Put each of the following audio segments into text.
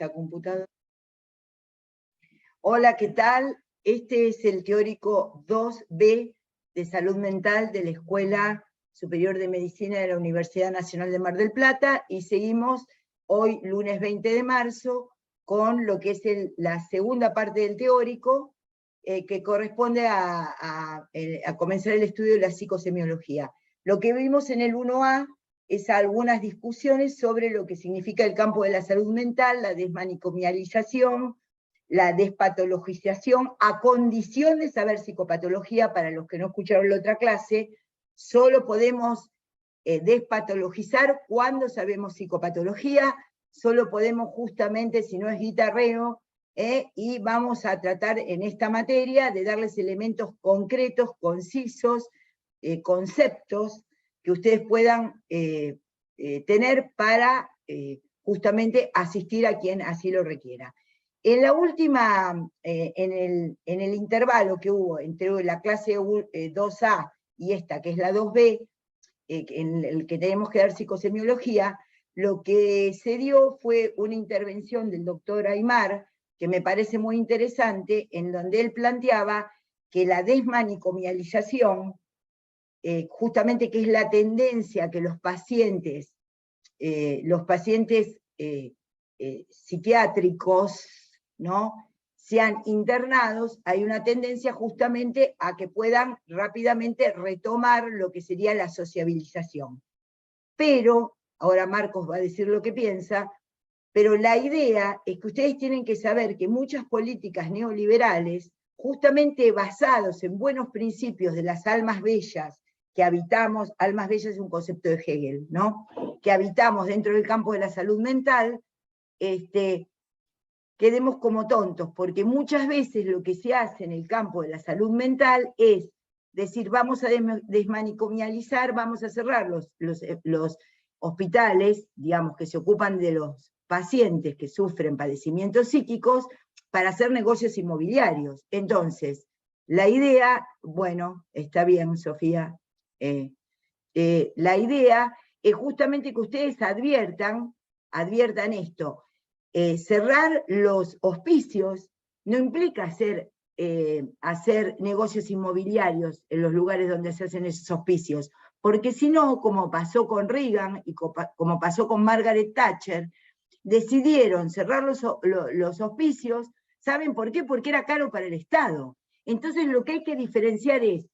esta computadora. Hola, ¿qué tal? Este es el teórico 2B de Salud Mental de la Escuela Superior de Medicina de la Universidad Nacional de Mar del Plata, y seguimos hoy, lunes 20 de marzo, con lo que es la segunda parte del teórico, que corresponde a comenzar el estudio de la psicosemiología. Lo que vimos en el 1A es algunas discusiones sobre lo que significa el campo de la salud mental, la desmanicomialización, la despatologización, a condición de saber psicopatología. Para los que no escucharon la otra clase, solo podemos despatologizar cuando sabemos psicopatología, solo podemos justamente si no es guitarreo, y vamos a tratar en esta materia de darles elementos concretos, concisos, conceptos que ustedes puedan tener para justamente asistir a quien así lo requiera. En la última, en el intervalo que hubo entre la clase 2A y esta, que es la 2B, en el que tenemos que dar psicosemiología, lo que se dio fue una intervención del doctor Aymar, que me parece muy interesante, en donde él planteaba que la desmanicomialización, justamente que es la tendencia que los pacientes psiquiátricos, ¿no?, sean internados, hay una tendencia justamente a que puedan rápidamente retomar lo que sería la sociabilización. Pero, ahora Marcos va a decir lo que piensa, pero la idea es que ustedes tienen que saber que muchas políticas neoliberales, justamente basados en buenos principios de las almas bellas que habitamos, almas bellas es un concepto de Hegel, ¿no?, que habitamos dentro del campo de la salud mental, quedemos como tontos, porque muchas veces lo que se hace en el campo de la salud mental es decir, vamos a desmanicomializar, vamos a cerrar los hospitales, digamos, que se ocupan de los pacientes que sufren padecimientos psíquicos, para hacer negocios inmobiliarios. Entonces, la idea, bueno, está bien, Sofía, la idea es justamente que ustedes adviertan esto. Cerrar los hospicios no implica hacer negocios inmobiliarios en los lugares donde se hacen esos hospicios, porque si no, como pasó con Reagan y como pasó con Margaret Thatcher, decidieron cerrar los hospicios. ¿Saben por qué? Porque era caro para el Estado. Entonces lo que hay que diferenciar es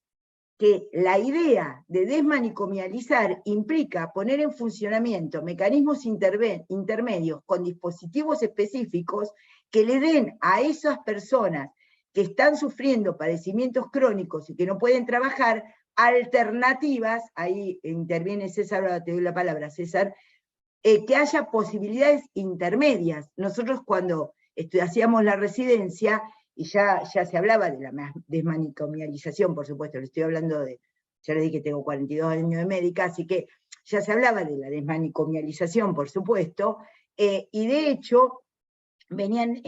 que la idea de desmanicomializar implica poner en funcionamiento mecanismos intermedios con dispositivos específicos que le den a esas personas que están sufriendo padecimientos crónicos y que no pueden trabajar alternativas. Ahí interviene César, ahora te doy la palabra, César, que haya posibilidades intermedias. Nosotros cuando hacíamos la residencia, y ya se hablaba de la desmanicomialización, por supuesto, le estoy hablando de, ya les dije que tengo 42 años de médica, así que ya se hablaba de la desmanicomialización, por supuesto, y de hecho venían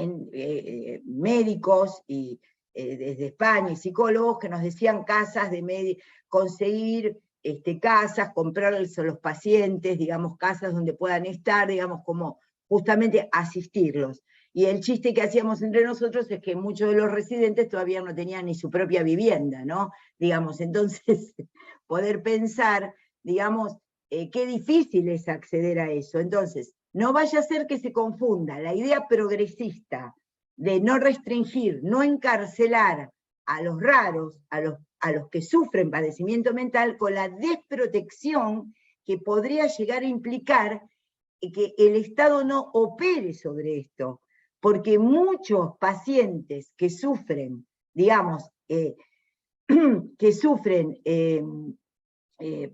médicos y desde España y psicólogos que nos decían conseguir casas, comprarles a los pacientes, digamos, casas donde puedan estar, digamos, como justamente asistirlos. Y el chiste que hacíamos entre nosotros es que muchos de los residentes todavía no tenían ni su propia vivienda, ¿no? Digamos, entonces, poder pensar, digamos, qué difícil es acceder a eso. Entonces, no vaya a ser que se confunda la idea progresista de no restringir, no encarcelar a los raros, a los que sufren padecimiento mental, con la desprotección que podría llegar a implicar que el Estado no opere sobre esto, porque muchos pacientes que sufren, digamos, que sufren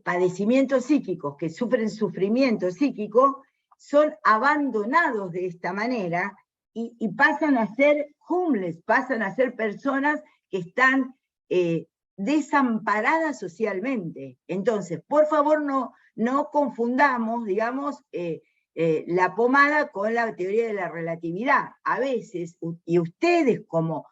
padecimientos psíquicos, que sufren sufrimiento psíquico, son abandonados de esta manera y pasan a ser homeless, pasan a ser personas que están desamparadas socialmente. Entonces, por favor, no confundamos, digamos, la pomada con la teoría de la relatividad. A veces, y ustedes como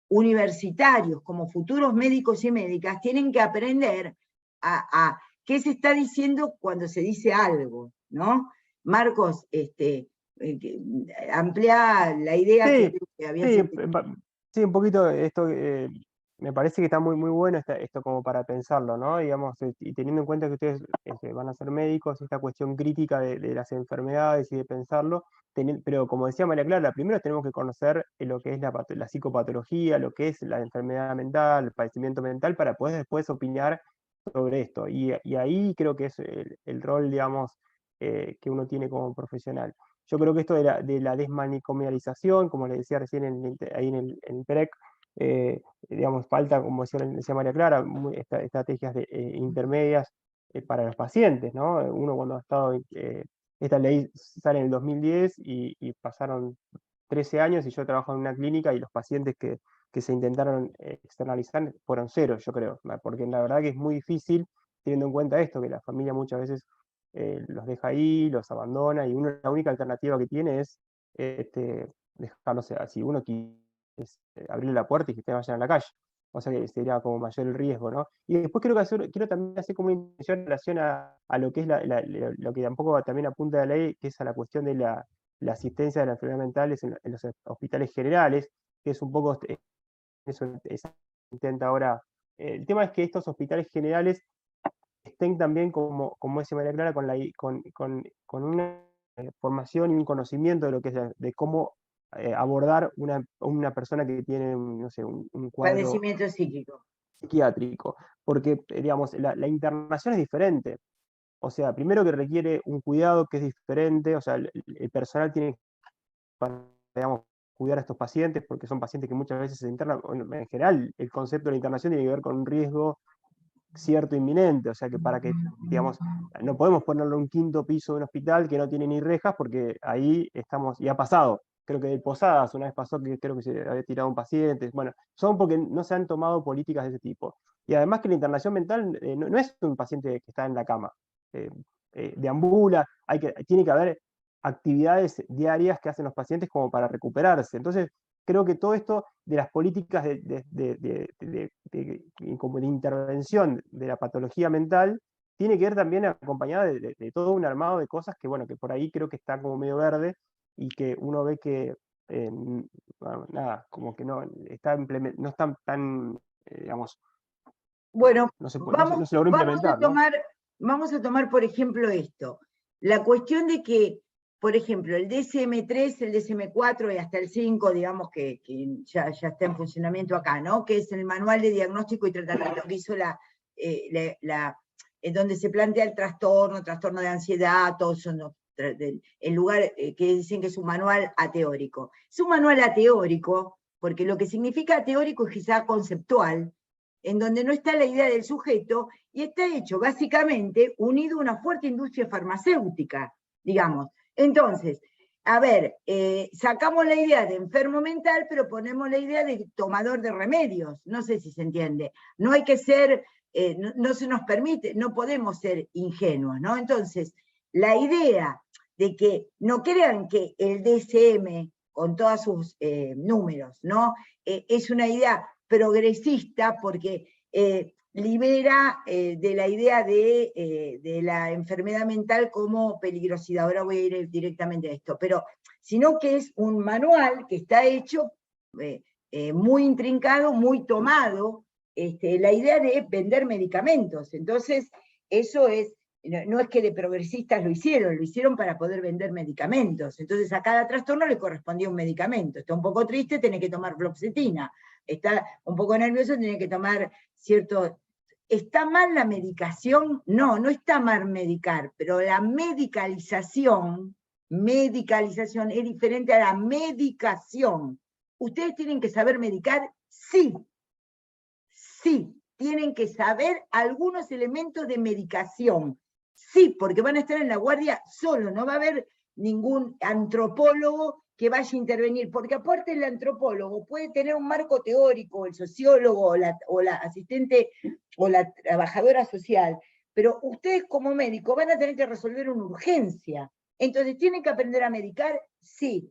universitarios, como futuros médicos y médicas, tienen que aprender a qué se está diciendo cuando se dice algo, ¿no? Marcos, ampliá la idea Sí, que habías sí, entendido. sí, un poquito esto, me parece que está muy, muy bueno esto como para pensarlo, ¿no? Digamos, y teniendo en cuenta que ustedes van a ser médicos, esta cuestión crítica de las enfermedades y de pensarlo, pero como decía María Clara, primero tenemos que conocer lo que es la psicopatología, lo que es la enfermedad mental, el padecimiento mental, para poder después opinar sobre esto. Y ahí creo que es el rol, digamos, que uno tiene como profesional. Yo creo que esto de la desmanicomialización, como le decía recién ahí en el PEREC, digamos, falta, como decía María Clara, estrategias intermedias para los pacientes, ¿no? Uno cuando ha estado, esta ley sale en el 2010 y pasaron 13 años y yo trabajo en una clínica y los pacientes que se intentaron externalizar fueron cero, yo creo, porque la verdad que es muy difícil, teniendo en cuenta esto, que la familia muchas veces los deja ahí, los abandona, y uno la única alternativa que tiene es dejarlos, si uno quiere abrirle la puerta y que te vayan a la calle. O sea que sería como mayor el riesgo, ¿no? Y después quiero también hacer como una intención en relación a lo que es lo que tampoco también apunta la ley, que es a la cuestión de la asistencia de las enfermedades mentales en los hospitales generales, que es un poco eso intenta ahora. El tema es que estos hospitales generales estén también, como dice María Clara, con una formación y un conocimiento de lo que es de cómo abordar una persona que tiene, no sé, un cuadro Padecimiento psíquico. psiquiátrico, porque, digamos, la internación es diferente. O sea, primero que requiere un cuidado que es diferente, o sea, el personal tiene para, digamos, cuidar a estos pacientes, porque son pacientes que muchas veces se internan. En general, el concepto de la internación tiene que ver con un riesgo cierto inminente, o sea que para que, digamos, no podemos ponerle un quinto piso de un hospital que no tiene ni rejas, porque ahí estamos, y ha pasado, creo que de Posadas una vez pasó que creo que se había tirado un paciente, bueno, son porque no se han tomado políticas de ese tipo. Y además que la internación mental no es un paciente que está en la cama, eh, deambula, tiene que haber actividades diarias que hacen los pacientes como para recuperarse. Entonces, creo que todo esto de las políticas como de intervención de la patología mental tiene que ver también acompañada de todo un armado de cosas que, bueno, que por ahí creo que está como medio verde y que uno ve que, bueno, nada, como que no están tan, digamos, Bueno, no se logró implementar, ¿no? vamos a tomar, por ejemplo, esto. La cuestión de que, por ejemplo, el DSM-3, el DSM-4 y hasta el 5, digamos que ya está en funcionamiento acá, ¿no? Que es el Manual de Diagnóstico y Tratamiento que hizo donde se plantea el trastorno de ansiedad, todos son el lugar que dicen que es un manual ateórico. Es un manual ateórico porque lo que significa ateórico es que sea conceptual, en donde no está la idea del sujeto, y está hecho básicamente unido a una fuerte industria farmacéutica, digamos. Entonces, a ver, sacamos la idea de enfermo mental, pero ponemos la idea de tomador de remedios, no sé si se entiende. No hay que ser, no se nos permite, no podemos ser ingenuos, ¿no? Entonces, la idea de que no crean que el DSM, con todos sus números, ¿no? Es una idea progresista porque libera de la idea de la enfermedad mental como peligrosidad. Ahora voy a ir directamente a esto, pero sino que es un manual que está hecho muy intrincado, muy tomado, la idea de vender medicamentos. Entonces, eso es, no es que de progresistas lo hicieron para poder vender medicamentos. Entonces, a cada trastorno le correspondía un medicamento. Está un poco triste, tiene que tomar fluoxetina. Está un poco nervioso, tiene que tomar cierto... ¿Está mal la medicación? No, no está mal medicar, pero la medicalización es diferente a la medicación. ¿Ustedes tienen que saber medicar? Sí, sí, tienen que saber algunos elementos de medicación. Sí, porque van a estar en la guardia solo, no va a haber ningún antropólogo que vaya a intervenir, porque aparte el antropólogo puede tener un marco teórico, el sociólogo o la asistente o la trabajadora social, pero ustedes como médicos van a tener que resolver una urgencia. Entonces, ¿tienen que aprender a medicar? Sí.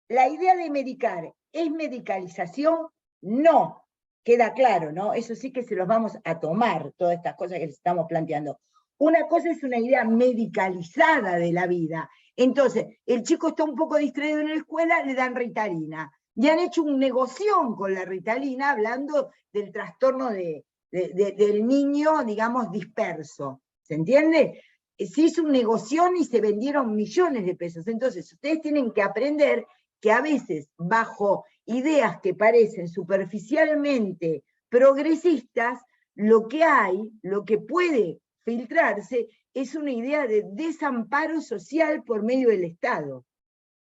¿La idea de medicar es medicalización? No. Queda claro, ¿no? Eso sí que se los vamos a tomar, todas estas cosas que les estamos planteando. Una cosa es una idea medicalizada de la vida, Entonces, el chico está un poco distraído en la escuela, le dan Ritalina. Y han hecho un negoción con la Ritalina, hablando del trastorno del niño, digamos, disperso. ¿Se entiende? Se hizo un negoción y se vendieron millones de pesos. Entonces, ustedes tienen que aprender que a veces, bajo ideas que parecen superficialmente progresistas, lo que hay, lo que puede filtrarse, es una idea de desamparo social por medio del Estado.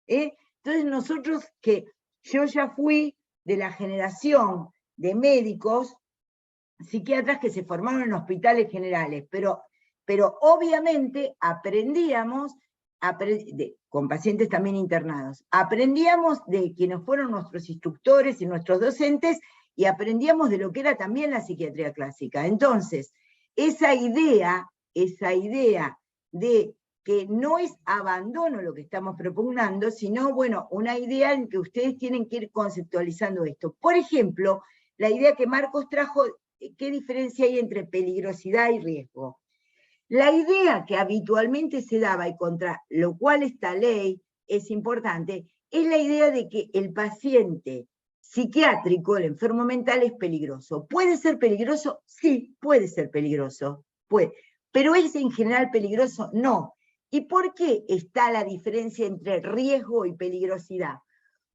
Entonces nosotros, que yo ya fui de la generación de médicos, psiquiatras que se formaron en hospitales generales, pero obviamente aprendíamos, con pacientes también internados, aprendíamos de quienes fueron nuestros instructores y nuestros docentes, y aprendíamos de lo que era también la psiquiatría clásica. Entonces, esa idea de que no es abandono lo que estamos propugnando, sino, bueno, una idea en que ustedes tienen que ir conceptualizando esto. Por ejemplo, la idea que Marcos trajo, ¿qué diferencia hay entre peligrosidad y riesgo? La idea que habitualmente se daba, y contra lo cual esta ley es importante, es la idea de que el paciente psiquiátrico, el enfermo mental, es peligroso. ¿Puede ser peligroso? Sí, puede ser peligroso. Puede. ¿Pero es en general peligroso? No. ¿Y por qué está la diferencia entre riesgo y peligrosidad?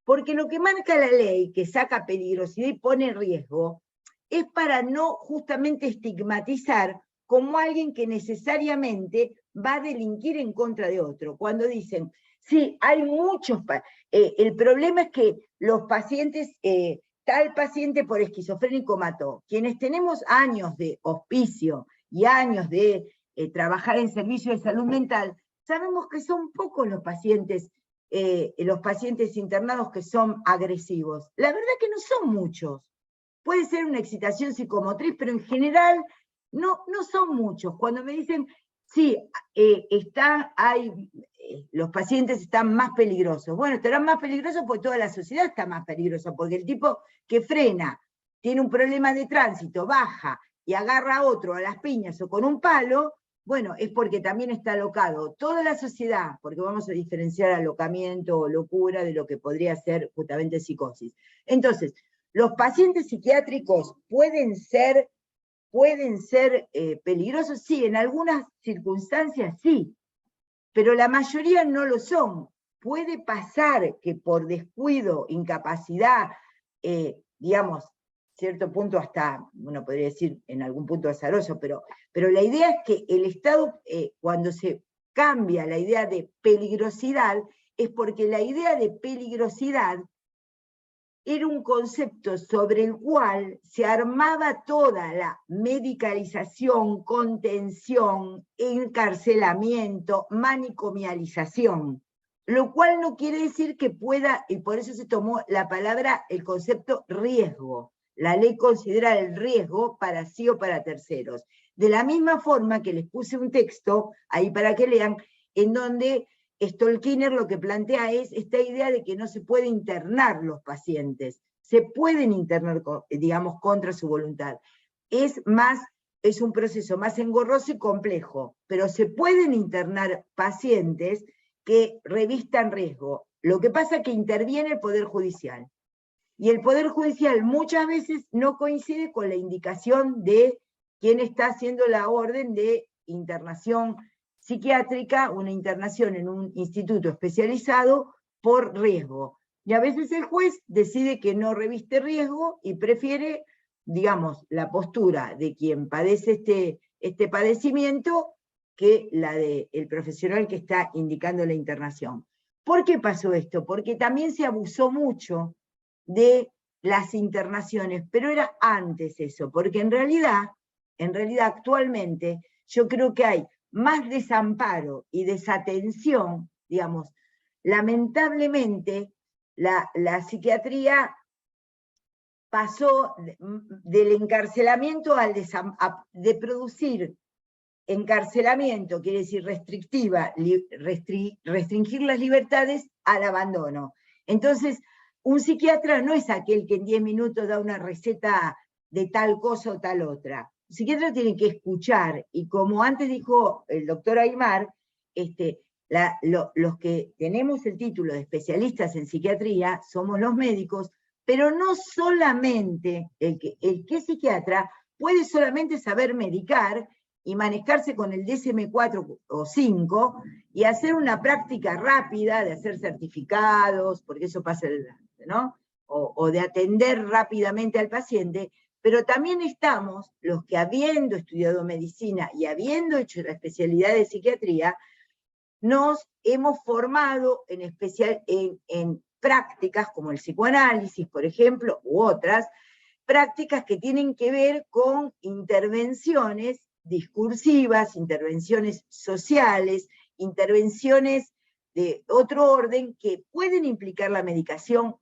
Porque lo que marca la ley, que saca peligrosidad y pone riesgo, es para no justamente estigmatizar como alguien que necesariamente va a delinquir en contra de otro. Cuando dicen, sí, hay muchos, el problema es que los pacientes, tal paciente por esquizofrénico mató. Quienes tenemos años de hospicio y años de trabajar en servicios de salud mental, sabemos que son pocos los pacientes internados que son agresivos. La verdad que no son muchos. Puede ser una excitación psicomotriz, pero en general no son muchos. Cuando me dicen, sí, los pacientes están más peligrosos. Bueno, estarán más peligrosos porque toda la sociedad está más peligrosa, porque el tipo que frena, tiene un problema de tránsito, baja y agarra a otro a las piñas o con un palo, bueno, es porque también está alocado toda la sociedad, porque vamos a diferenciar alocamiento o locura de lo que podría ser justamente psicosis. Entonces, los pacientes psiquiátricos pueden ser peligrosos, sí, en algunas circunstancias sí, pero la mayoría no lo son. Puede pasar que por descuido, incapacidad, digamos, cierto punto hasta, uno podría decir en algún punto azaroso, pero la idea es que el Estado, cuando se cambia la idea de peligrosidad, es porque la idea de peligrosidad era un concepto sobre el cual se armaba toda la medicalización, contención, encarcelamiento, manicomialización, lo cual no quiere decir que pueda, y por eso se tomó la palabra, el concepto riesgo. La ley considera el riesgo para sí o para terceros. De la misma forma que les puse un texto, ahí para que lean, en donde Stolkiner lo que plantea es esta idea de que no se puede internar los pacientes, se pueden internar, digamos, contra su voluntad. Es un proceso más engorroso y complejo, pero se pueden internar pacientes que revistan riesgo. Lo que pasa es que interviene el Poder Judicial. Y el Poder Judicial muchas veces no coincide con la indicación de quien está haciendo la orden de internación psiquiátrica, una internación en un instituto especializado por riesgo. Y a veces el juez decide que no reviste riesgo y prefiere, digamos, la postura de quien padece este padecimiento que la del profesional que está indicando la internación. ¿Por qué pasó esto? Porque también se abusó mucho de las internaciones, pero era antes eso, porque en realidad actualmente yo creo que hay más desamparo y desatención, digamos, lamentablemente la psiquiatría pasó del encarcelamiento de producir encarcelamiento, quiere decir restringir las libertades, al abandono. Entonces, un psiquiatra no es aquel que en 10 minutos da una receta de tal cosa o tal otra. El psiquiatra tiene que escuchar, y como antes dijo el doctor Aymar, los que tenemos el título de especialistas en psiquiatría somos los médicos, pero no solamente el que es psiquiatra puede solamente saber medicar y manejarse con el DSM-4 o 5 y hacer una práctica rápida de hacer certificados, porque eso pasa, ¿no? O de atender rápidamente al paciente, pero también estamos los que, habiendo estudiado medicina y habiendo hecho la especialidad de psiquiatría, nos hemos formado en prácticas como el psicoanálisis, por ejemplo, u otras, prácticas que tienen que ver con intervenciones discursivas, intervenciones sociales, intervenciones de otro orden que pueden implicar la medicación,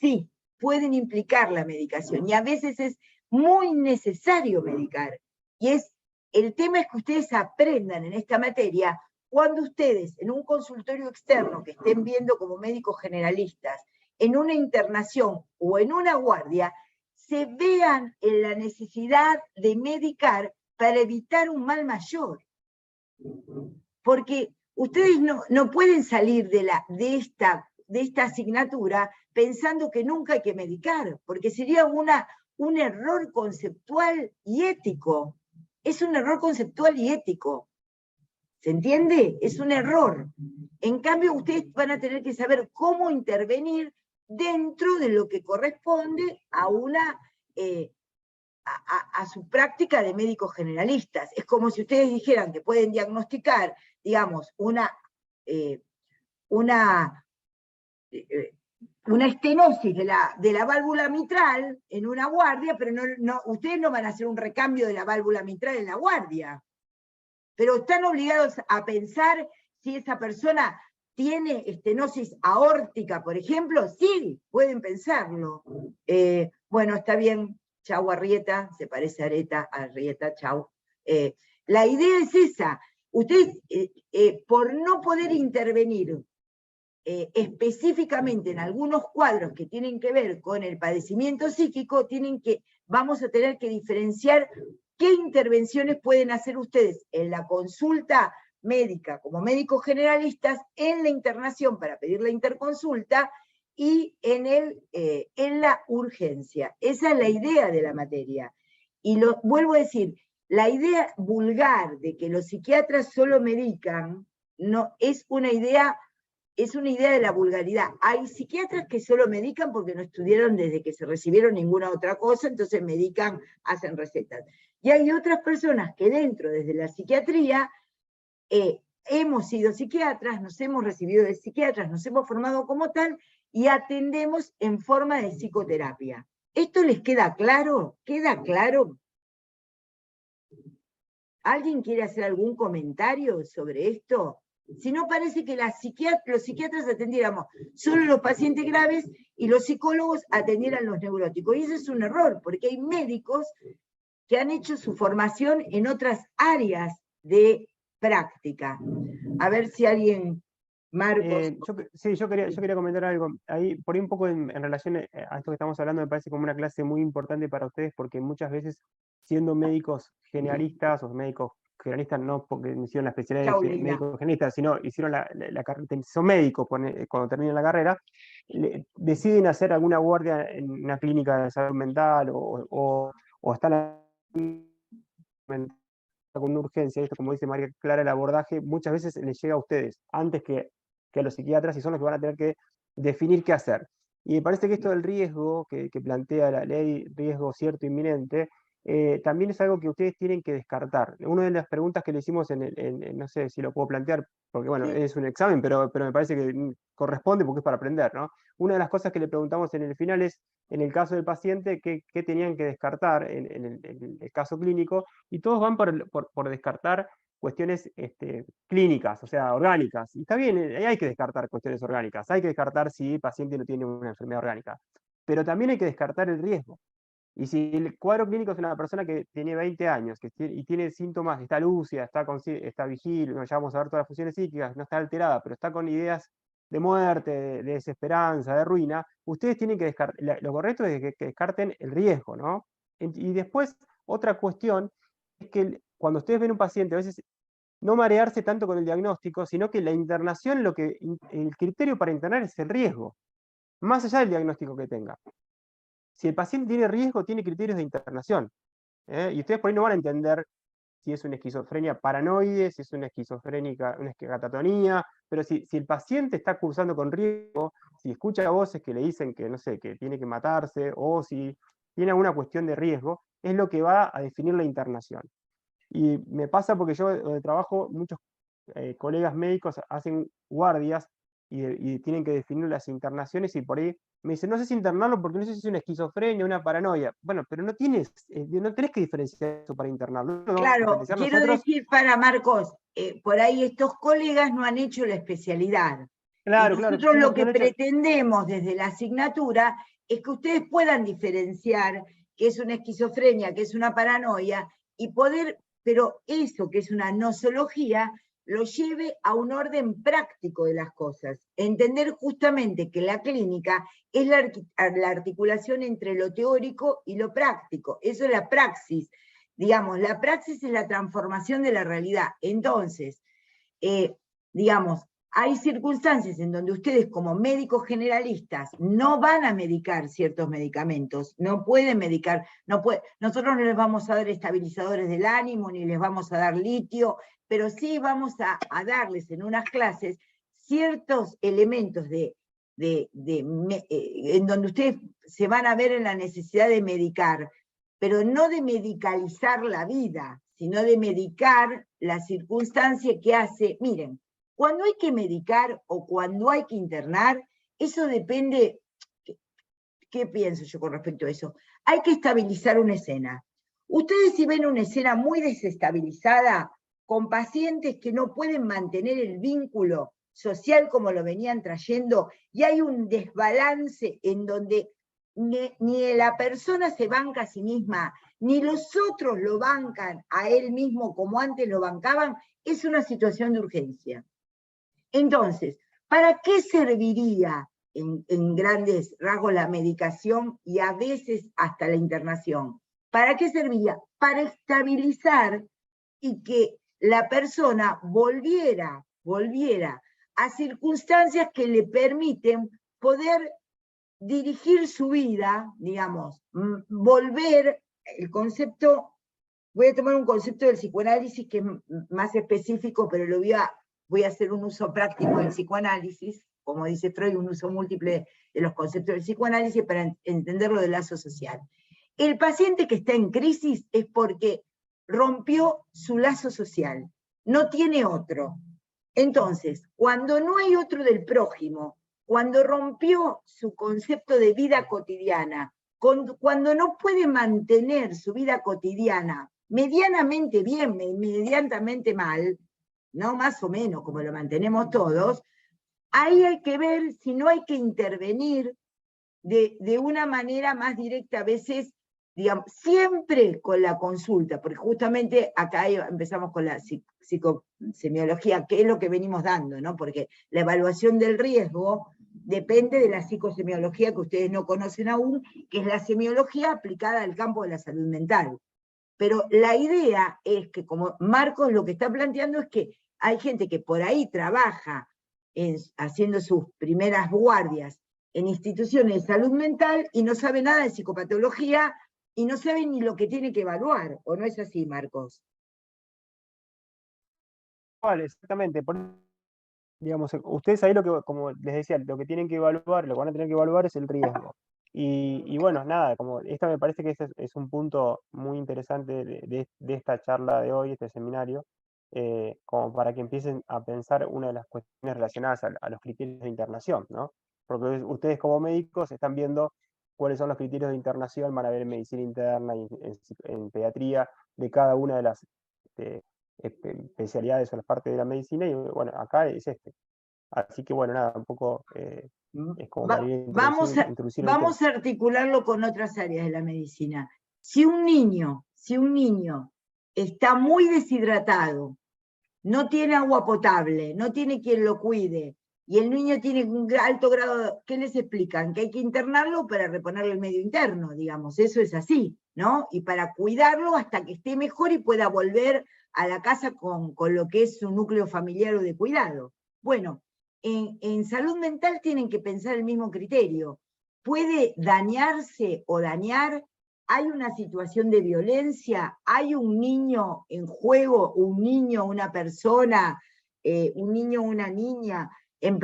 sí, pueden implicar la medicación, y a veces es muy necesario medicar. Y el tema es que ustedes aprendan en esta materia cuando ustedes en un consultorio externo que estén viendo como médicos generalistas, en una internación o en una guardia, se vean en la necesidad de medicar para evitar un mal mayor. Porque ustedes no pueden salir de esta asignatura pensando que nunca hay que medicar, porque sería un error conceptual y ético. Es un error conceptual y ético. ¿Se entiende? Es un error. En cambio, ustedes van a tener que saber cómo intervenir dentro de lo que corresponde a a su práctica de médicos generalistas. Es como si ustedes dijeran que pueden diagnosticar, digamos, una estenosis de la válvula mitral en una guardia, pero ustedes no van a hacer un recambio de la válvula mitral en la guardia. Pero están obligados a pensar si esa persona tiene estenosis aórtica, por ejemplo. Sí, pueden pensarlo. Bueno, está bien, chau Arrieta, se parece a Arrieta, chau. La idea es esa. Ustedes, por no poder intervenir específicamente en algunos cuadros que tienen que ver con el padecimiento psíquico, vamos a tener que diferenciar qué intervenciones pueden hacer ustedes en la consulta médica como médicos generalistas, en la internación para pedir la interconsulta y en la urgencia. Esa es la idea de la materia. Y vuelvo a decir, la idea vulgar de que los psiquiatras solo medican no es una idea de la vulgaridad. Hay psiquiatras que solo medican porque no estudiaron desde que se recibieron ninguna otra cosa, entonces medican, hacen recetas. Y hay otras personas que desde la psiquiatría, hemos sido psiquiatras, nos hemos recibido de psiquiatras, nos hemos formado como tal, y atendemos en forma de psicoterapia. ¿Esto les queda claro? ¿Queda claro? ¿Alguien quiere hacer algún comentario sobre esto? Si no, parece que los psiquiatras atendiéramos solo los pacientes graves y los psicólogos atendieran los neuróticos. Y ese es un error, porque hay médicos que han hecho su formación en otras áreas de práctica. A ver si alguien, Marcos. Yo quería comentar algo. Ahí, por ahí un poco en relación a esto que estamos hablando, me parece como una clase muy importante para ustedes, porque muchas veces, siendo médicos generalistas, o médicos generalistas no porque hicieron la especialidad de médicos generalistas, sino hicieron la carrera, son médicos cuando terminan la carrera, deciden hacer alguna guardia en una clínica de salud mental, o están con una urgencia. Esto, como dice María Clara, el abordaje muchas veces les llega a ustedes antes que a los psiquiatras, y son los que van a tener que definir qué hacer. Y me parece que esto del riesgo que plantea la ley, riesgo cierto inminente, también es algo que ustedes tienen que descartar. Una de las preguntas que le hicimos no sé si lo puedo plantear, porque bueno, es un examen, pero me parece que corresponde porque es para aprender, ¿no? Una de las cosas que le preguntamos en el final es, en el caso del paciente, qué tenían que descartar en el caso clínico, y todos van por descartar cuestiones clínicas, o sea, orgánicas. Y está bien, hay que descartar cuestiones orgánicas, hay que descartar si el paciente no tiene una enfermedad orgánica, pero también hay que descartar el riesgo. Y si el cuadro clínico es una persona que tiene 20 años y tiene síntomas, está lúcida, está vigil, ya vamos a ver todas las funciones psíquicas, no está alterada, pero está con ideas de muerte, de desesperanza, de ruina, ustedes tienen que descartar, lo correcto es que descarten el riesgo, ¿no? Y después, otra cuestión es que cuando ustedes ven un paciente, a veces no marearse tanto con el diagnóstico, sino que la internación, el criterio para internar es el riesgo, más allá del diagnóstico que tenga. Si el paciente tiene riesgo, tiene criterios de internación. Y ustedes por ahí no van a entender si es una esquizofrenia paranoide, si es una una catatonia, pero si el paciente está cursando con riesgo, si escucha voces que le dicen que, no sé, que tiene que matarse, o si tiene alguna cuestión de riesgo, es lo que va a definir la internación. Y me pasa porque yo donde trabajo, muchos colegas médicos hacen guardias y tienen que definir las internaciones, y por ahí me dicen, no sé si internarlo porque no sé si es una esquizofrenia, una paranoia. Bueno, pero no tenés que diferenciar eso para internarlo. No vamos a Claro, diferenciar quiero nosotros. decir para Marcos, por ahí estos colegas no han hecho la especialidad. Y Claro, nosotros no, lo que no hecho... pretendemos desde la asignatura es que ustedes puedan diferenciar qué es una esquizofrenia, qué es una paranoia, y poder, pero eso que es una nosología, lo lleve a un orden práctico de las cosas. Entender justamente que la clínica es la articulación entre lo teórico y lo práctico. Eso es la praxis. Digamos, la praxis es la transformación de la realidad. Entonces, digamos, hay circunstancias en donde ustedes como médicos generalistas no van a medicar ciertos medicamentos, no pueden medicar, nosotros no les vamos a dar estabilizadores del ánimo, ni les vamos a dar litio, pero sí vamos a darles en unas clases ciertos elementos en donde ustedes se van a ver en la necesidad de medicar, pero no de medicalizar la vida, sino de medicar la circunstancia que hace. Miren, cuando hay que medicar o cuando hay que internar, eso depende. ¿Qué pienso yo con respecto a eso? Hay que estabilizar una escena. Ustedes si ven una escena muy desestabilizada, con pacientes que no pueden mantener el vínculo social como lo venían trayendo, y hay un desbalance en donde ni la persona se banca a sí misma, ni los otros lo bancan a él mismo como antes lo bancaban, es una situación de urgencia. Entonces, ¿para qué serviría en grandes rasgos la medicación y a veces hasta la internación? ¿Para qué serviría? Para estabilizar y que la persona volviera a circunstancias que le permiten poder dirigir su vida, digamos, volver el concepto. Voy a tomar un concepto del psicoanálisis que es más específico, pero voy a hacer un uso práctico del psicoanálisis, como dice Freud, un uso múltiple de los conceptos del psicoanálisis para entenderlo del lazo social. El paciente que está en crisis es porque rompió su lazo social, no tiene otro. Entonces, cuando no hay otro del prójimo, cuando rompió su concepto de vida cotidiana, cuando no puede mantener su vida cotidiana medianamente bien, medianamente mal, no más o menos como lo mantenemos todos, ahí hay que ver si no hay que intervenir de una manera más directa, a veces, digamos, siempre con la consulta, porque justamente acá empezamos con la psicosemiología, que es lo que venimos dando, ¿no? Porque la evaluación del riesgo depende de la psicosemiología que ustedes no conocen aún, que es la semiología aplicada al campo de la salud mental. Pero la idea es que, como Marcos lo que está planteando es que hay gente que por ahí trabaja haciendo sus primeras guardias en instituciones de salud mental y no sabe nada de psicopatología y no sabe ni lo que tiene que evaluar, ¿o no es así, Marcos? Vale, exactamente. Digamos, ustedes ahí como les decía, lo que tienen que evaluar, lo que van a tener que evaluar es el riesgo. Y bueno, nada, como esta me parece que este es un punto muy interesante de esta charla de hoy, este seminario, como para que empiecen a pensar una de las cuestiones relacionadas a los criterios de internación, ¿no? Porque ustedes como médicos están viendo cuáles son los criterios de internación, van a ver en medicina interna y en pediatría de cada una de las especialidades o las partes de la medicina, y bueno, acá es este. Así que bueno, nada, un poco es como para ir introducir el tema. Vamos a articularlo con otras áreas de la medicina. Si un niño está muy deshidratado, no tiene agua potable, no tiene quien lo cuide, y el niño tiene un alto grado, ¿qué les explican? Que hay que internarlo para reponerle el medio interno, digamos, eso es así, ¿no? Y para cuidarlo hasta que esté mejor y pueda volver a la casa con lo que es su núcleo familiar o de cuidado. Bueno, en salud mental tienen que pensar el mismo criterio. ¿Puede dañarse o dañar? ¿Hay una situación de violencia? ¿Hay un niño en juego? ¿Un niño, una persona? ¿Un niño o una niña en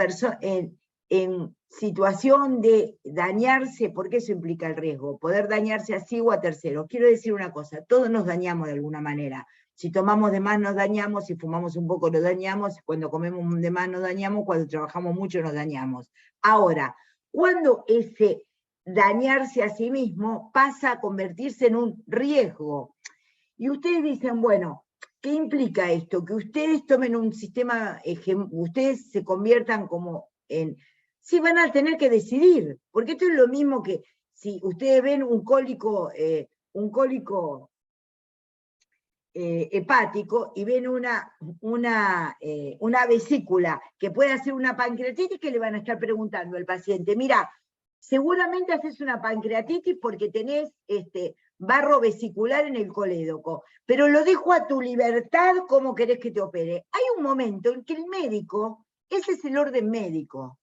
situación de dañarse? Porque eso implica el riesgo, poder dañarse a sí o a terceros. Quiero decir una cosa, todos nos dañamos de alguna manera. Si tomamos de más nos dañamos, si fumamos un poco nos dañamos, cuando comemos de más nos dañamos, cuando trabajamos mucho nos dañamos. Ahora, cuando ese dañarse a sí mismo pasa a convertirse en un riesgo. Y ustedes dicen, bueno, ¿qué implica esto? Que ustedes tomen un sistema, ustedes se conviertan como en... Sí, van a tener que decidir, porque esto es lo mismo que si ustedes ven un cólico hepático y ven una vesícula que puede hacer una pancreatitis, que le van a estar preguntando al paciente, mira, seguramente haces una pancreatitis porque tenés barro vesicular en el colédoco, pero lo dejo a tu libertad cómo querés que te opere. Hay un momento en que el médico, ese es el orden médico.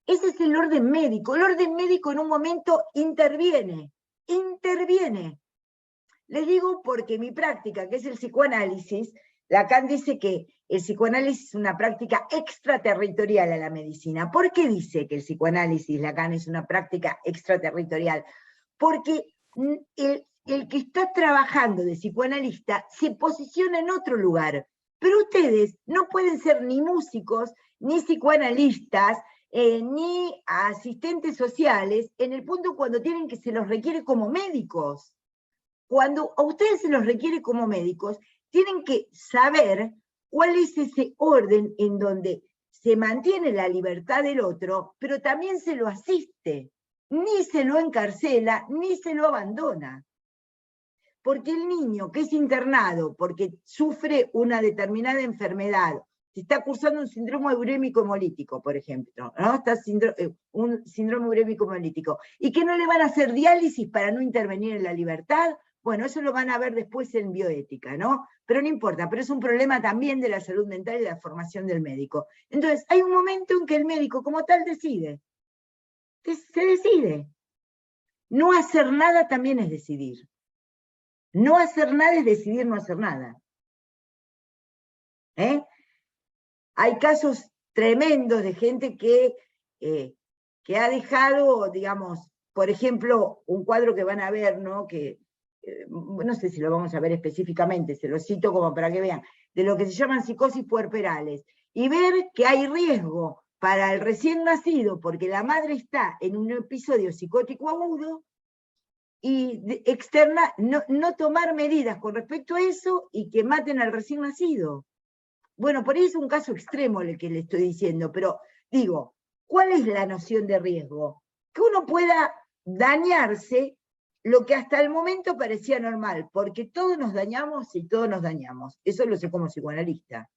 Ese es el orden médico. El orden médico en un momento interviene. Les digo porque mi práctica, que es el psicoanálisis, Lacan dice que el psicoanálisis es una práctica extraterritorial a la medicina. ¿Por qué dice que el psicoanálisis, Lacan, es una práctica extraterritorial? Porque el que está trabajando de psicoanalista se posiciona en otro lugar. Pero ustedes no pueden ser ni músicos, ni psicoanalistas, ni asistentes sociales, en el punto cuando tienen que se los requiere como médicos. Cuando a ustedes se los requiere como médicos, tienen que saber cuál es ese orden en donde se mantiene la libertad del otro, pero también se lo asiste, ni se lo encarcela, ni se lo abandona. Porque el niño que es internado porque sufre una determinada enfermedad, si está cursando un síndrome urémico hemolítico, por ejemplo, ¿no? Está un síndrome urémico hemolítico, y que no le van a hacer diálisis para no intervenir en la libertad, bueno, eso lo van a ver después en bioética, ¿no? Pero no importa, pero es un problema también de la salud mental y de la formación del médico. Entonces, hay un momento en que el médico como tal decide. Se decide. No hacer nada también es decidir. No hacer nada es decidir no hacer nada. Hay casos tremendos de gente que ha dejado, digamos, por ejemplo, un cuadro que van a ver, ¿no? Que no sé si lo vamos a ver específicamente, se lo cito como para que vean, de lo que se llaman psicosis puerperales, y ver que hay riesgo para el recién nacido, porque la madre está en un episodio psicótico agudo, y externa, no tomar medidas con respecto a eso, y que maten al recién nacido. Bueno, por ahí es un caso extremo el que le estoy diciendo, pero digo, ¿cuál es la noción de riesgo? Que uno pueda dañarse lo que hasta el momento parecía normal, porque todos nos dañamos y todos nos dañamos. Eso lo sé como psicoanalista.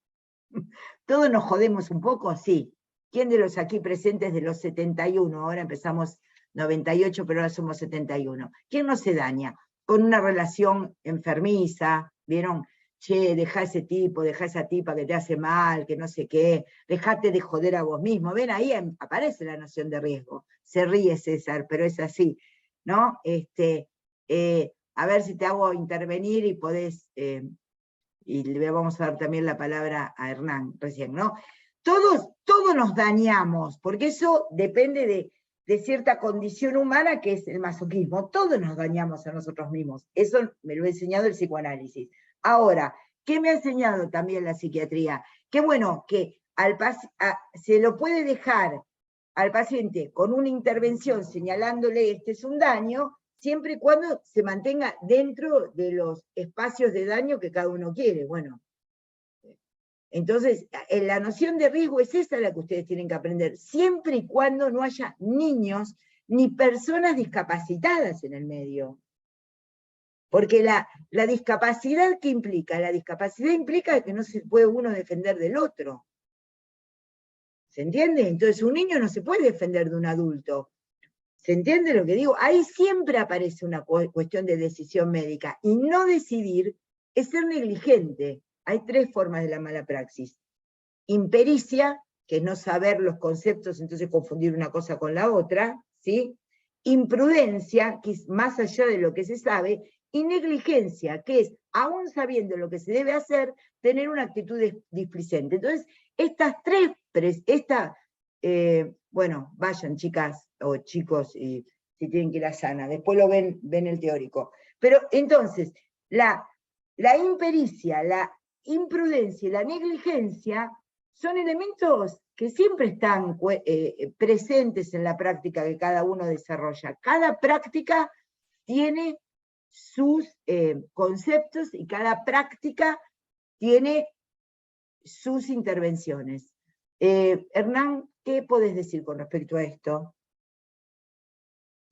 ¿Todos nos jodemos un poco? Sí. ¿Quién de los aquí presentes de los 71? Ahora empezamos 98, pero ahora somos 71. ¿Quién no se daña? Con una relación enfermiza, ¿vieron? Che, deja ese tipo, deja esa tipa que te hace mal, que no sé qué, dejate de joder a vos mismo. Ven, ahí aparece la noción de riesgo. Se ríe César, pero es así, ¿no? A ver si te hago intervenir y podés, y le vamos a dar también la palabra a Hernán recién, ¿no? Todos nos dañamos, porque eso depende de cierta condición humana que es el masoquismo. Todos nos dañamos a nosotros mismos. Eso me lo ha enseñado el psicoanálisis. Ahora, ¿qué me ha enseñado también la psiquiatría? Que bueno, que se lo puede dejar al paciente con una intervención señalándole este es un daño, siempre y cuando se mantenga dentro de los espacios de daño que cada uno quiere. Bueno, entonces, la noción de riesgo es esa la que ustedes tienen que aprender, siempre y cuando no haya niños ni personas discapacitadas en el medio. Porque la discapacidad, ¿qué implica? La discapacidad implica que no se puede uno defender del otro. ¿Se entiende? Entonces un niño no se puede defender de un adulto. ¿Se entiende lo que digo? Ahí siempre aparece una cuestión de decisión médica. Y no decidir es ser negligente. Hay 3 formas de la mala praxis. Impericia, que es no saber los conceptos, entonces confundir una cosa con la otra, ¿sí? Imprudencia, que es más allá de lo que se sabe, y negligencia, que es, aún sabiendo lo que se debe hacer, tener una actitud displicente. Entonces, estas 3, bueno, vayan chicas o chicos, y si tienen que ir a Sana, después lo ven el teórico. Pero entonces, la impericia, la imprudencia y la negligencia son elementos que siempre están presentes en la práctica que cada uno desarrolla. Cada práctica tiene sus conceptos y cada práctica tiene sus intervenciones. Hernán, ¿qué podés decir con respecto a esto?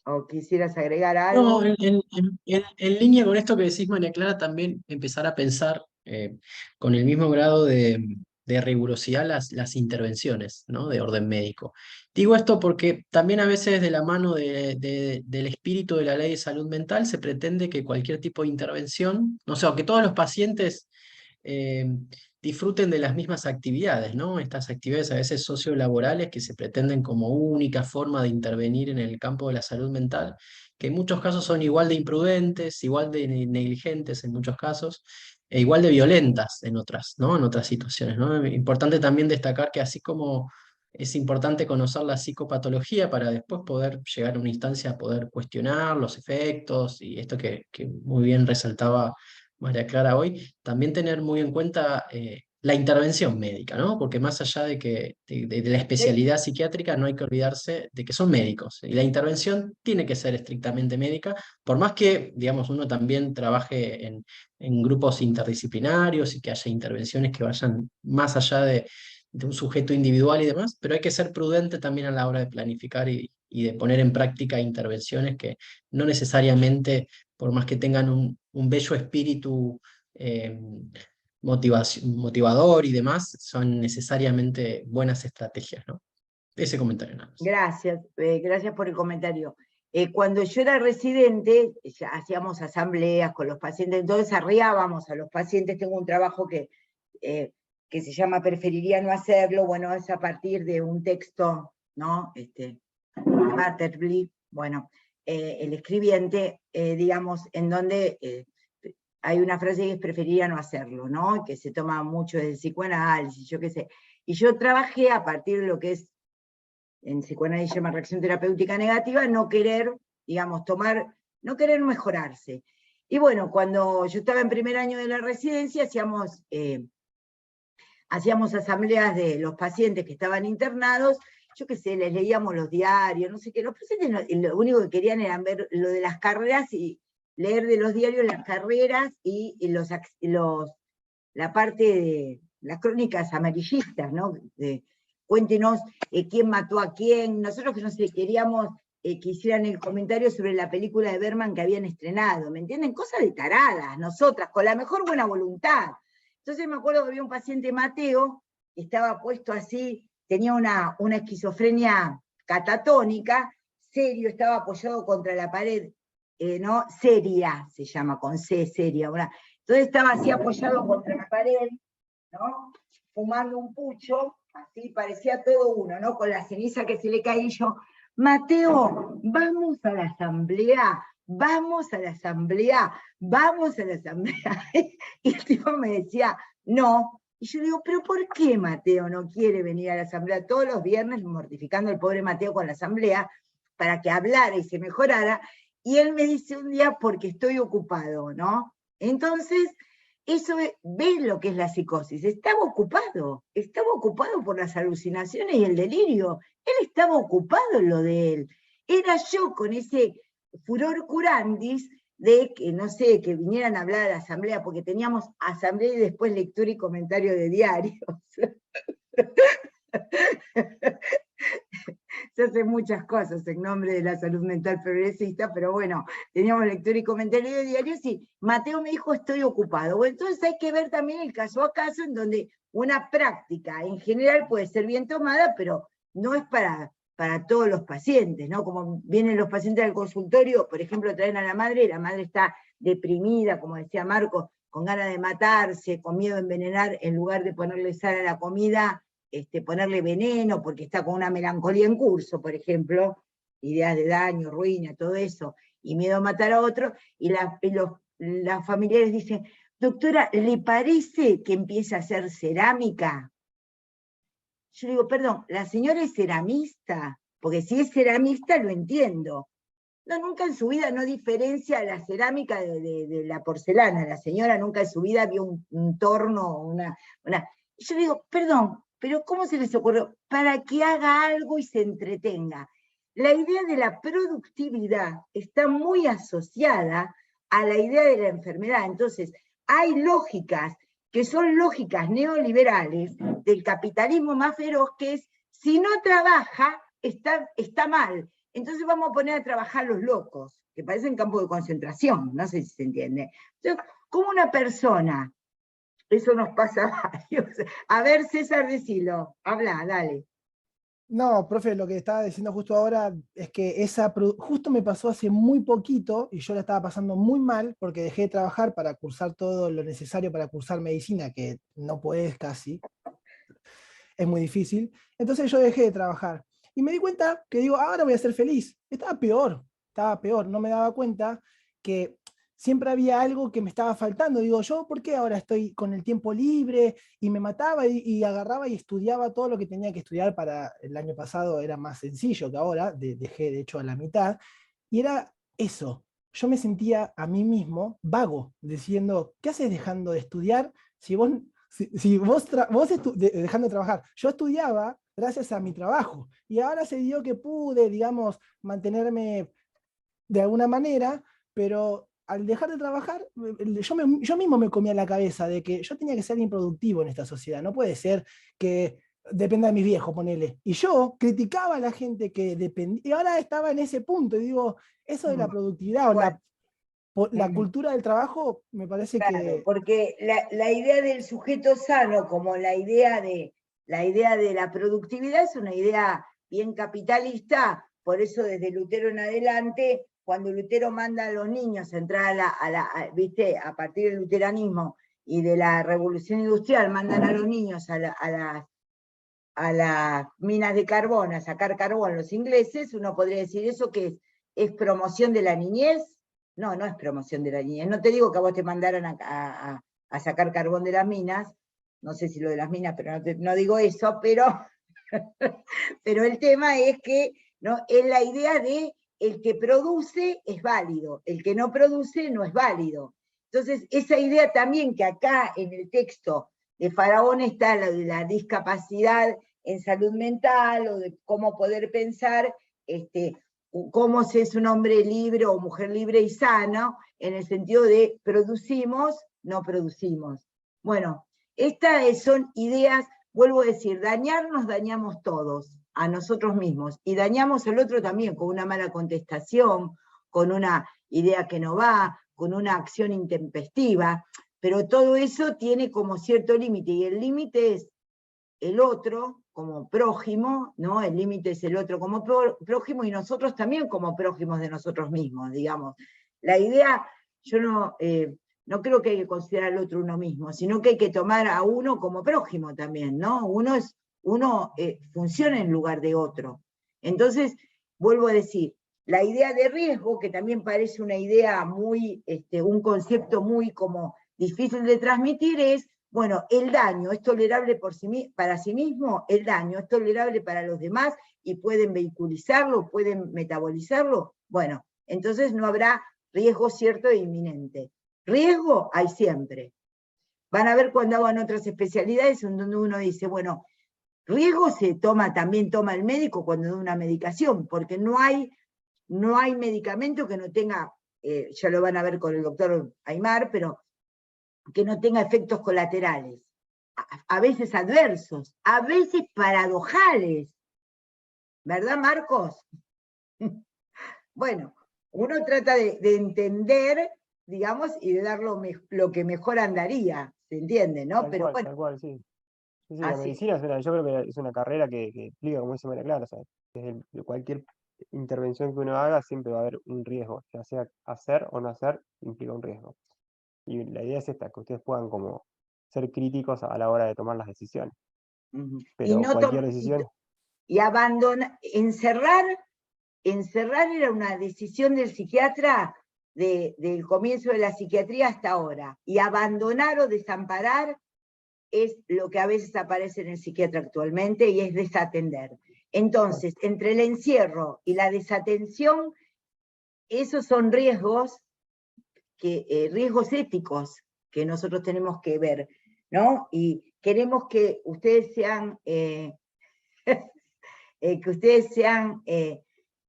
¿O quisieras agregar algo? No, en línea con esto que decís, María Clara, también empezar a pensar con el mismo grado de rigurosidad las intervenciones, ¿no? De orden médico. Digo esto porque también a veces de la mano del espíritu de la ley de salud mental se pretende que cualquier tipo de intervención, no sé, o que todos los pacientes eh, disfruten de las mismas actividades, ¿no? Estas actividades a veces sociolaborales que se pretenden como única forma de intervenir en el campo de la salud mental, que en muchos casos son igual de imprudentes, igual de negligentes en muchos casos, e igual de violentas en otras, ¿no? En otras situaciones, ¿no? Importante también destacar que así como es importante conocer la psicopatología para después poder llegar a una instancia a poder cuestionar los efectos y esto que muy bien resaltaba María Clara hoy, también tener muy en cuenta la intervención médica, ¿no? Porque más allá de la especialidad psiquiátrica, no hay que olvidarse de que son médicos. Y la intervención tiene que ser estrictamente médica, por más que, digamos, uno también trabaje en grupos interdisciplinarios y que haya intervenciones que vayan más allá de un sujeto individual y demás, pero hay que ser prudente también a la hora de planificar y de poner en práctica intervenciones que no necesariamente, por más que tengan un bello espíritu motivador y demás, son necesariamente buenas estrategias, ¿no? Ese comentario nada más. Gracias, gracias por el comentario. Cuando yo era residente, ya hacíamos asambleas con los pacientes, entonces arriábamos a los pacientes. Tengo un trabajo que se llama Preferiría no hacerlo, bueno, es a partir de un texto, ¿no? Matterly, bueno, el escribiente, digamos, en donde hay una frase que es preferiría no hacerlo, ¿no? Que se toma mucho desde psicoanálisis, yo qué sé. Y yo trabajé a partir de lo que es, en psicoanálisis se llama reacción terapéutica negativa, no querer, digamos, no querer mejorarse. Y bueno, cuando yo estaba en primer año de la residencia, hacíamos asambleas de los pacientes que estaban internados, yo qué sé, les leíamos los diarios, no sé qué, los pacientes lo único que querían era ver lo de las carreras y leer de los diarios las carreras y la parte de las crónicas amarillistas, ¿no? Cuéntenos quién mató a quién. Nosotros que no sé, queríamos que hicieran el comentario sobre la película de Berman que habían estrenado, ¿me entienden? Cosas de taradas, nosotras, con la mejor buena voluntad. Entonces me acuerdo que había un paciente, Mateo, que estaba puesto así, tenía una esquizofrenia catatónica, serio, estaba apoyado contra la pared, ¿no? Seria, se llama, con C, seria. Entonces estaba así apoyado contra la pared, ¿no? Fumando un pucho, así parecía todo uno, ¿no? Con la ceniza que se le caía, y yo, Mateo, vamos a la asamblea, vamos a la asamblea, vamos a la asamblea. Y el tipo me decía, no. Y yo digo, pero ¿por qué Mateo no quiere venir a la asamblea todos los viernes, mortificando al pobre Mateo con la asamblea, para que hablara y se mejorara? Y él me dice un día, porque estoy ocupado, ¿no? Entonces, eso ve lo que es la psicosis. Estaba ocupado por las alucinaciones y el delirio. Él estaba ocupado en lo de él. Era yo con ese furor curandis de que, no sé, que vinieran a hablar a la asamblea, porque teníamos asamblea y después lectura y comentario de diarios. Se hacen muchas cosas en nombre de la salud mental progresista, pero bueno, teníamos lectura y comentario de diarios y Mateo me dijo, estoy ocupado. Bueno, entonces hay que ver también el caso a caso, en donde una práctica en general puede ser bien tomada, pero no es para todos los pacientes, ¿no? Como vienen los pacientes al consultorio, por ejemplo, traen a la madre está deprimida, como decía Marcos, con ganas de matarse, con miedo a envenenar, en lugar de ponerle sal a la comida, ponerle veneno, porque está con una melancolía en curso, por ejemplo, ideas de daño, ruina, todo eso, y miedo a matar a otro, y las familiares dicen, doctora, ¿le parece que empiece a hacer cerámica? Yo digo, perdón, ¿la señora es ceramista? Porque si es ceramista lo entiendo. No, nunca en su vida no diferencia la cerámica de la porcelana. La señora nunca en su vida vio un torno, Y yo digo, perdón, pero ¿cómo se les ocurrió? Para que haga algo y se entretenga. La idea de la productividad está muy asociada a la idea de la enfermedad. Entonces, hay lógicas que son lógicas neoliberales del capitalismo más feroz, que es, si no trabaja, está mal. Entonces vamos a poner a trabajar los locos, que parecen campos de concentración, no sé si se entiende. Entonces, como una persona, eso nos pasa a varios. A ver, César, decilo, habla, dale. No, profe, lo que estaba diciendo justo ahora es que justo me pasó hace muy poquito y yo la estaba pasando muy mal porque dejé de trabajar para cursar todo lo necesario para cursar medicina, que no podés casi, es muy difícil. Entonces yo dejé de trabajar y me di cuenta que digo, ahora voy a ser feliz. Estaba peor, no me daba cuenta que siempre había algo que me estaba faltando. Digo, yo, ¿por qué ahora estoy con el tiempo libre? Y me mataba y agarraba y estudiaba todo lo que tenía que estudiar para el año pasado, era más sencillo que ahora, dejé de hecho a la mitad, y era eso. Yo me sentía a mí mismo vago, diciendo, ¿qué haces dejando de estudiar si vos, dejando de trabajar? Yo estudiaba gracias a mi trabajo, y ahora se dio que pude, digamos, mantenerme de alguna manera, pero al dejar de trabajar, yo mismo me comía la cabeza de que yo tenía que ser improductivo en esta sociedad. No puede ser que dependa de mis viejos, ponele. Y yo criticaba a la gente que dependía, y ahora estaba en ese punto, y digo, eso de la productividad o Bueno, la cultura del trabajo, me parece claro, que... porque la idea del sujeto sano, como la idea de la productividad, es una idea bien capitalista. Por eso desde Lutero en adelante, cuando Lutero manda a los niños a entrar ¿viste? A partir del luteranismo y de la revolución industrial, mandan a los niños a las minas de carbón, a sacar carbón los ingleses, uno podría decir eso que es promoción de la niñez. No, no es promoción de la niñez. No te digo que a vos te mandaran a sacar carbón de las minas, no sé si lo de las minas, pero no digo eso, pero el tema es que ¿no? Es la idea de el que produce es válido, el que no produce no es válido. Entonces, esa idea también que acá en el texto de Faraón está la de la discapacidad en salud mental, o de cómo poder pensar cómo se es un hombre libre o mujer libre y sano, en el sentido de producimos, no producimos. Bueno, estas son ideas, vuelvo a decir, dañarnos dañamos todos, a nosotros mismos, y dañamos al otro también con una mala contestación, con una idea que no va, con una acción intempestiva, pero todo eso tiene como cierto límite, y el límite es el otro como prójimo, ¿no? El límite es el otro como prójimo, y nosotros también como prójimos de nosotros mismos, digamos. La idea, yo no creo que hay que considerar al otro uno mismo, sino que hay que tomar a uno como prójimo también, ¿no? Uno funciona en lugar de otro. Entonces, vuelvo a decir, la idea de riesgo, que también parece una idea muy, un concepto muy como difícil de transmitir, es, bueno, el daño es tolerable para sí mismo, el daño es tolerable para los demás y pueden vehiculizarlo, pueden metabolizarlo. Bueno, entonces no habrá riesgo cierto e inminente. Riesgo hay siempre. Van a ver cuando hagan otras especialidades en donde uno dice, bueno, riesgo también toma el médico cuando da una medicación, porque no hay medicamento que no tenga, ya lo van a ver con el doctor Aymar, pero que no tenga efectos colaterales, a veces adversos, a veces paradojales. ¿Verdad, Marcos? Bueno, uno trata de entender, digamos, y de dar lo que mejor andaría, ¿se entiende, no? Pero bueno, Tal cual, sí. Sí, la así. medicina yo creo que es una carrera que explica, como dice María Clara, o sea, desde cualquier intervención que uno haga siempre va a haber un riesgo, ya sea hacer o no hacer, implica un riesgo. Y la idea es esta, que ustedes puedan como ser críticos a la hora de tomar las decisiones. Ujú. Pero no cualquier decisión... Y abandonar, encerrar era una decisión del psiquiatra del comienzo de la psiquiatría hasta ahora. Y abandonar o desamparar es lo que a veces aparece en el psiquiatra actualmente y es desatender. Entonces, entre el encierro y la desatención, esos son riesgos éticos que nosotros tenemos que ver, ¿no? Y queremos que ustedes sean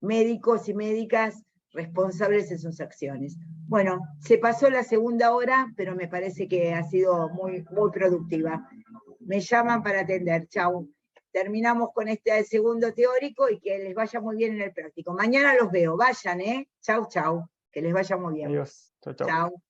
médicos y médicas responsables de sus acciones. Bueno, se pasó la segunda hora, pero me parece que ha sido muy, muy productiva. Me llaman para atender. Chau. Terminamos con este segundo teórico y que les vaya muy bien en el práctico. Mañana los veo. Vayan, ¿eh? Chau, chau. Que les vaya muy bien. Adiós. Chau, chau. Chau.